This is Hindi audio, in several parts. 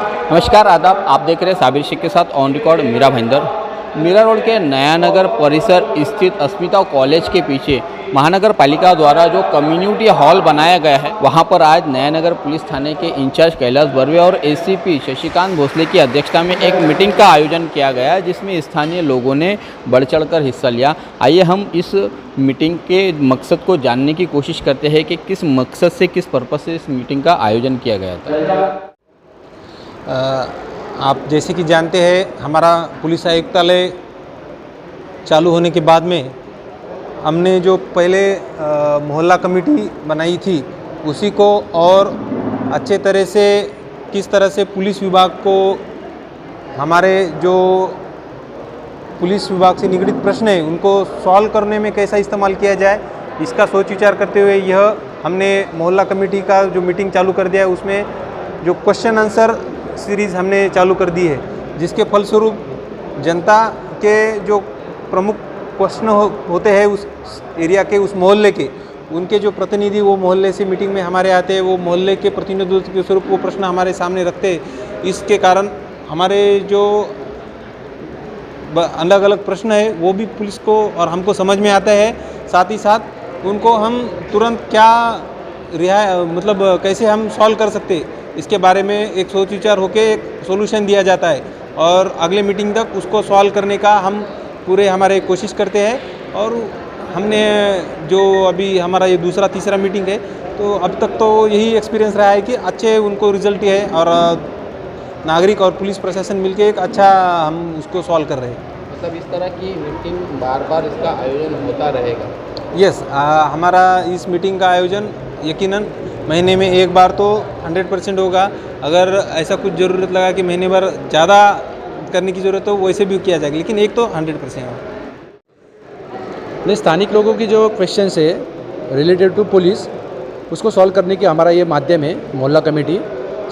नमस्कार आदाब, आप देख रहे हैं साबिर शेख के साथ on record Mira Bhayandar. Mira road के नया नगर परिसर स्थित अस्मिता कॉलेज के पीछे महानगर पालिका द्वारा जो कम्युनिटी हॉल बनाया गया है, वहां पर आज नया नगर पुलिस थाने के इंचार्ज कैलाश बर्वे और एसीपी शशिकांत भोसले की अध्यक्षता में एक मीटिंग का आयोजन किया गया, जिसमें स्थानीय लोगों ने बढ़ चढ़कर हिस्सा लिया। आइए हम इस मीटिंग के मकसद को जानने की कोशिश करते हैं कि किस मकसद से, किस पर्पज़ से इस मीटिंग का आयोजन किया गया था। आप जैसे कि जानते हैं, हमारा पुलिस आयुक्तालय चालू होने के बाद में हमने जो पहले मोहल्ला कमेटी बनाई थी, उसी को और अच्छे तरह से किस तरह से पुलिस विभाग को हमारे जो पुलिस विभाग से निगडित प्रश्न है उनको सॉल्व करने में कैसा इस्तेमाल किया जाए, इसका सोच विचार करते हुए यह हमने मोहल्ला कमेटी का जो मीटिंग चालू कर दिया है, उसमें जो क्वेश्चन आंसर सीरीज़ हमने चालू कर दी है, जिसके फलस्वरूप जनता के जो प्रमुख प्रश्न होते हैं उस एरिया के, उस मोहल्ले के, उनके जो प्रतिनिधि वो मोहल्ले से मीटिंग में हमारे आते हैं, वो मोहल्ले के प्रतिनिधित्व के स्वरूप वो प्रश्न हमारे सामने रखते हैं। इसके कारण हमारे जो अलग अलग प्रश्न है वो भी पुलिस को और हमको समझ में आता है, साथ ही साथ उनको हम तुरंत क्या कैसे हम सॉल्व कर सकते, इसके बारे में एक सोच विचार होकर एक सॉल्यूशन दिया जाता है और अगले मीटिंग तक उसको सॉल्व करने का हम पूरे हमारे कोशिश करते हैं। और हमने जो अभी हमारा ये दूसरा तीसरा मीटिंग है, तो अब तक तो यही एक्सपीरियंस रहा है कि अच्छे उनको रिजल्ट है और नागरिक और पुलिस प्रशासन मिलकर एक अच्छा हम उसको सॉल्व कर रहे हैं। मतलब इस तरह की मीटिंग बार बार इसका आयोजन होता रहेगा? यस, हमारा इस मीटिंग का आयोजन यकीनन महीने में एक बार तो 100% होगा। अगर ऐसा कुछ ज़रूरत लगा कि महीने भर ज़्यादा करने की ज़रूरत हो, वैसे भी किया जाएगा, लेकिन एक तो 100% होगा। नहीं, स्थानिक लोगों की जो क्वेश्चंस है रिलेटेड टू पुलिस, उसको सॉल्व करने की हमारा ये माध्यम है। मोहल्ला कमेटी,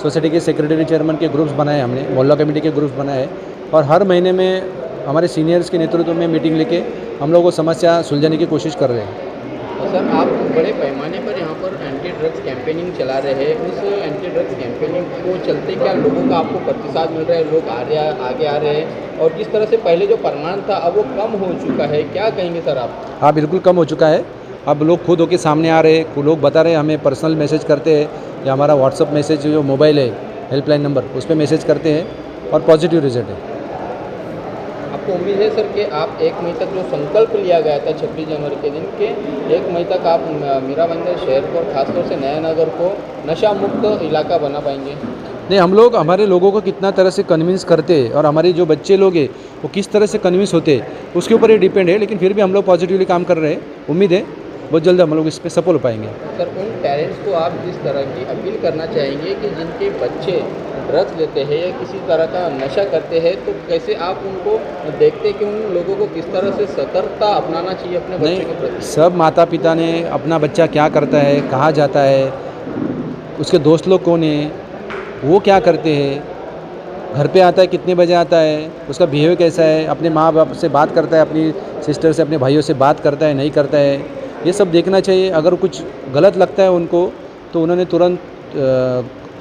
सोसाइटी के सेक्रेटरी चेयरमैन के ग्रुप्स बनाए हमने, मोहल्ला कमेटी के ग्रुप्स बनाए और हर महीने में हमारे सीनियर्स के नेतृत्व में मीटिंग लेके हम लोग वो समस्या सुलझाने की कोशिश कर रहे हैं। तो सर, आप बड़े पैमाने पर यहाँ पर एंटी ड्रग्स कैंपेनिंग चला रहे हैं। उस एंटी ड्रग्स कैंपेनिंग को चलते क्या लोगों का आपको प्रतिसाद मिल रहा है, लोग आगे आ रहे हैं, और जिस तरह से पहले जो परिमाण था अब वो कम हो चुका है, क्या कहेंगे सर आप? हाँ, बिल्कुल कम हो चुका है। अब लोग खुद होकर सामने आ रहे हैं, लोग बता रहे हैं, हमें पर्सनल मैसेज करते हैं या हमारा व्हाट्सअप मैसेज जो मोबाइल है हेल्पलाइन नंबर, उस पर मैसेज करते हैं और पॉजिटिव रिजल्ट है। आपको उम्मीद है सर कि आप 1 मई तक जो संकल्प लिया गया था 26 जनवरी के दिन के 1 मई तक आप मीरा भाईंदर शहर को और खासतौर से नया नगर को नशा मुक्त इलाका बना पाएंगे? नहीं, हम लोग हमारे लोगों को कितना तरह से कन्विंस करते हैं और हमारे जो बच्चे लोग हैं वो किस तरह से कन्विंस होते हैं, उसके ऊपर ये डिपेंड है, लेकिन फिर भी हम लोग पॉजिटिवली काम कर रहे हैं। उम्मीद है बहुत जल्द हम लोग इस पर सफल हो पाएंगे। सर, उन पेरेंट्स को आप जिस तरह की अपील करना चाहेंगे कि जिनके बच्चे ड्रग्स लेते हैं या किसी तरह का नशा करते हैं, तो कैसे आप उनको देखते हैं कि उन लोगों को किस तरह से सतर्कता अपनाना चाहिए अपने बच्चे के प्रति? सब माता पिता ने अपना बच्चा क्या करता है, कहाँ जाता है, उसके दोस्त लोग कौन है, वो क्या करते हैं, घर पे आता है कितने बजे आता है, उसका बिहेवियर कैसा है, अपने माँ बाप से बात करता है, अपनी सिस्टर से, अपने भाइयों से बात करता है, नहीं करता है, ये सब देखना चाहिए। अगर कुछ गलत लगता है उनको तो उन्होंने तुरंत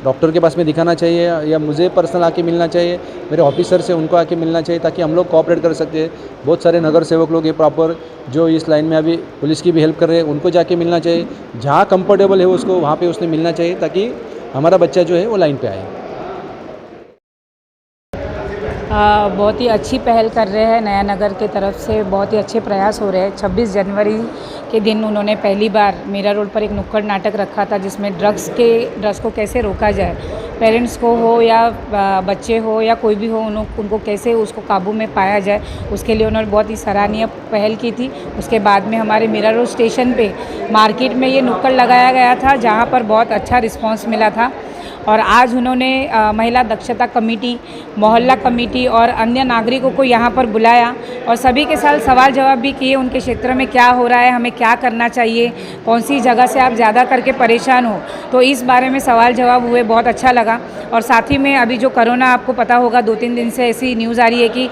डॉक्टर के पास में दिखाना चाहिए या मुझे पर्सनल आके मिलना चाहिए, मेरे ऑफिसर से उनको आके मिलना चाहिए, ताकि हम लोग कोऑपरेट कर सकते हैं। बहुत सारे नगर सेवक लोग ये प्रॉपर जो इस लाइन में अभी पुलिस की भी हेल्प कर रहे हैं, उनको जाके मिलना चाहिए। जहाँ कंफर्टेबल है उसको वहाँ पे उसने मिलना चाहिए, ताकि हमारा बच्चा जो है वो लाइन पे आए। बहुत ही अच्छी पहल कर रहे हैं नया नगर के तरफ से, बहुत ही अच्छे प्रयास हो रहे हैं। 26 जनवरी के दिन उन्होंने पहली बार मीरा रोड पर एक नुक्कड़ नाटक रखा था, जिसमें ड्रग्स को कैसे रोका जाए, पेरेंट्स को हो या बच्चे हो या कोई भी हो, उनको कैसे उसको काबू में पाया जाए, उसके लिए उन्होंने बहुत ही सराहनीय पहल की थी। उसके बाद में हमारे मीरा रोड स्टेशन पे मार्केट में ये नुक्कड़ लगाया गया था, जहाँ पर बहुत अच्छा रिस्पांस मिला था। और आज उन्होंने महिला दक्षता कमेटी, मोहल्ला कमेटी और अन्य नागरिकों को यहाँ पर बुलाया और सभी के साथ सवाल जवाब भी किए, उनके क्षेत्र में क्या हो रहा है, हमें क्या करना चाहिए, कौन सी जगह से आप ज़्यादा करके परेशान हो, तो इस बारे में सवाल जवाब हुए, बहुत अच्छा लगा। और साथ ही में अभी जो कोरोना, आपको पता होगा 2-3 दिन से ऐसी न्यूज़ आ रही है कि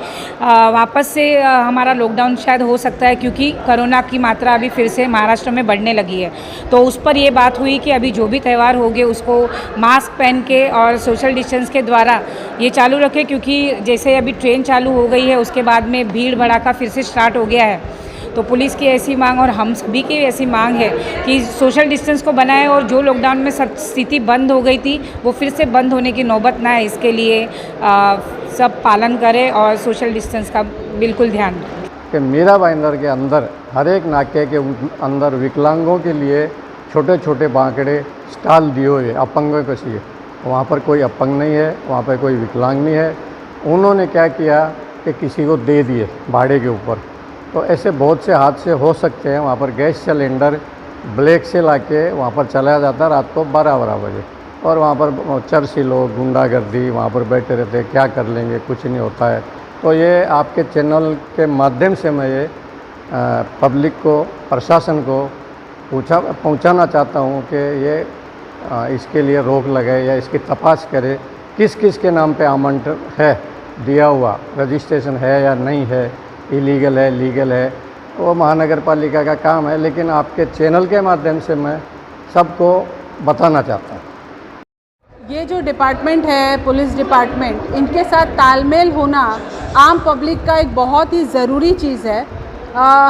वापस से हमारा लॉकडाउन शायद हो सकता है, क्योंकि कोरोना की मात्रा अभी फिर से महाराष्ट्र में बढ़ने लगी है। तो उस पर ये बात हुई कि अभी जो भी त्यौहार होंगे उसको मास्क पहन के और सोशल डिस्टेंस के द्वारा ये चालू रखें, क्योंकि जैसे अभी ट्रेन चालू हो गई है उसके बाद में भीड़ भड़ाका फिर से स्टार्ट हो गया है। तो पुलिस की ऐसी मांग और हम सभी की ऐसी मांग है कि सोशल डिस्टेंस को बनाए और जो लॉकडाउन में सब स्थिति बंद हो गई थी वो फिर से बंद होने की नौबत ना है, इसके लिए सब पालन करें और सोशल डिस्टेंस का बिल्कुल ध्यान रखें। कि मीरा भाईंदर के अंदर हर एक नाके के अंदर विकलांगों के लिए छोटे छोटे बांकड़े स्टॉल दिए हुए अपंगों के लिए। वहाँ पर कोई अपंग नहीं है, वहाँ पर कोई विकलांग नहीं है। उन्होंने क्या किया कि किसी को दे दिए भाड़े के ऊपर। तो ऐसे बहुत से हादसे हो सकते हैं। वहाँ पर गैस सिलेंडर ब्लैक से लाके वहाँ पर चलाया जाता रात को 12 बजे, और वहाँ पर चरसी लोग गुंडागर्दी वहाँ पर बैठे रहते हैं, क्या कर लेंगे, कुछ नहीं होता है। तो ये आपके चैनल के माध्यम से मैं ये पब्लिक को, प्रशासन को पहुँचाना चाहता हूँ कि ये इसके लिए रोक लगाए या इसकी तपास करे, किस किस के नाम पे आमंत्रण है दिया हुआ, रजिस्ट्रेशन है या नहीं है, इलीगल है लीगल है, वो महानगर पालिका का काम है। लेकिन आपके चैनल के माध्यम से मैं सबको बताना चाहता हूँ। ये जो डिपार्टमेंट है, पुलिस डिपार्टमेंट, इनके साथ तालमेल होना आम पब्लिक का एक बहुत ही ज़रूरी चीज़ है।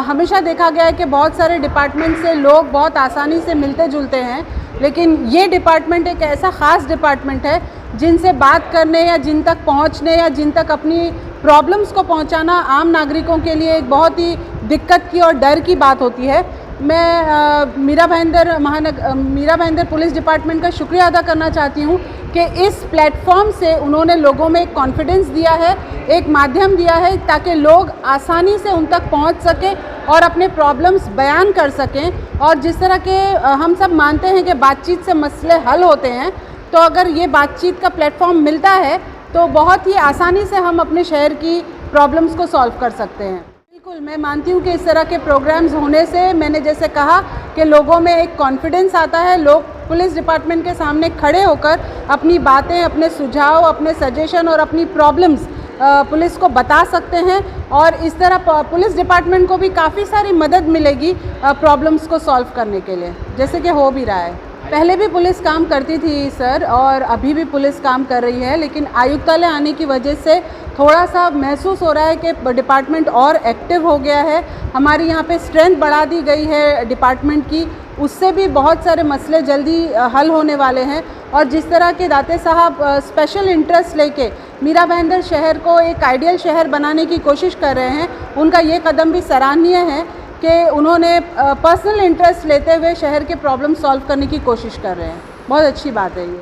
हमेशा देखा गया है कि बहुत सारे डिपार्टमेंट से लोग बहुत आसानी से मिलते जुलते हैं, लेकिन ये डिपार्टमेंट एक ऐसा ख़ास डिपार्टमेंट है जिनसे बात करने या जिन तक पहुंचने या जिन तक अपनी प्रॉब्लम्स को पहुंचाना आम नागरिकों के लिए एक बहुत ही दिक्कत की और डर की बात होती है। मैं मीरा भाईंदर पुलिस डिपार्टमेंट का शुक्रिया अदा करना चाहती हूँ कि इस प्लेटफॉर्म से उन्होंने लोगों में एक कॉन्फिडेंस दिया है, एक माध्यम दिया है ताकि लोग आसानी से उन तक पहुँच सकें और अपने प्रॉब्लम्स बयान कर सकें। और जिस तरह के हम सब मानते हैं कि बातचीत से मसले हल होते हैं, तो अगर ये बातचीत का प्लेटफॉर्म मिलता है तो बहुत ही आसानी से हम अपने शहर की प्रॉब्लम्स को सॉल्व कर सकते हैं। बिल्कुल, मैं मानती हूँ कि इस तरह के प्रोग्राम्स होने से, मैंने जैसे कहा कि लोगों में एक कॉन्फिडेंस आता है, लोग पुलिस डिपार्टमेंट के सामने खड़े होकर अपनी बातें, अपने सुझाव, अपने सजेशन और अपनी प्रॉब्लम्स पुलिस को बता सकते हैं। और इस तरह पुलिस डिपार्टमेंट को भी काफ़ी सारी मदद मिलेगी प्रॉब्लम्स को सॉल्व करने के लिए, जैसे कि हो भी रहा है। पहले भी पुलिस काम करती थी सर, और अभी भी पुलिस काम कर रही है, लेकिन आयुक्तालय आने की वजह से थोड़ा सा महसूस हो रहा है कि डिपार्टमेंट और एक्टिव हो गया है। हमारी यहाँ पे स्ट्रेंथ बढ़ा दी गई है डिपार्टमेंट की, उससे भी बहुत सारे मसले जल्दी हल होने वाले हैं। और जिस तरह के दाते साहब स्पेशल इंटरेस्ट लेके मीरा भाईंदर शहर को एक आइडियल शहर बनाने की कोशिश कर रहे हैं, उनका ये कदम भी सराहनीय है कि उन्होंने पर्सनल इंटरेस्ट लेते हुए शहर के प्रॉब्लम सॉल्व करने की कोशिश कर रहे हैं। बहुत अच्छी बात है ये।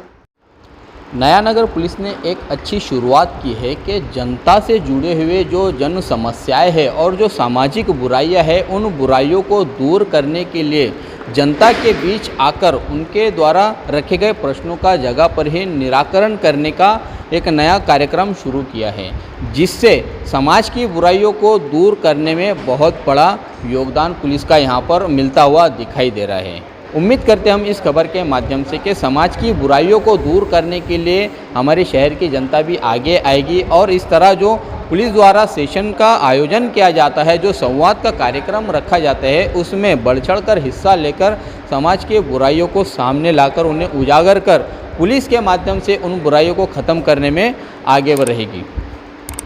नया नगर पुलिस ने एक अच्छी शुरुआत की है कि जनता से जुड़े हुए जो जन समस्याएं हैं और जो सामाजिक बुराइयां हैं, उन बुराइयों को दूर करने के लिए जनता के बीच आकर उनके द्वारा रखे गए प्रश्नों का जगह पर ही निराकरण करने का एक नया कार्यक्रम शुरू किया है, जिससे समाज की बुराइयों को दूर करने में बहुत बड़ा योगदान पुलिस का यहाँ पर मिलता हुआ दिखाई दे रहा है। उम्मीद करते हम इस खबर के माध्यम से कि समाज की बुराइयों को दूर करने के लिए हमारे शहर की जनता भी आगे आएगी और इस तरह जो पुलिस द्वारा सेशन का आयोजन किया जाता है, जो संवाद का कार्यक्रम रखा जाता है, उसमें बढ़ चढ़ कर हिस्सा लेकर समाज के बुराइयों को सामने लाकर उन्हें उजागर कर पुलिस के माध्यम से उन बुराइयों को ख़त्म करने में आगे बढ़ रहेगी।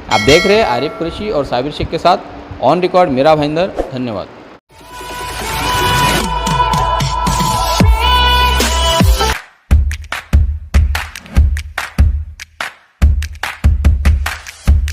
आप देख रहे हैं आरिफ कुरैशी और साबिर शेख के साथ ऑन रिकॉर्ड मीरा भाईंदर। धन्यवाद।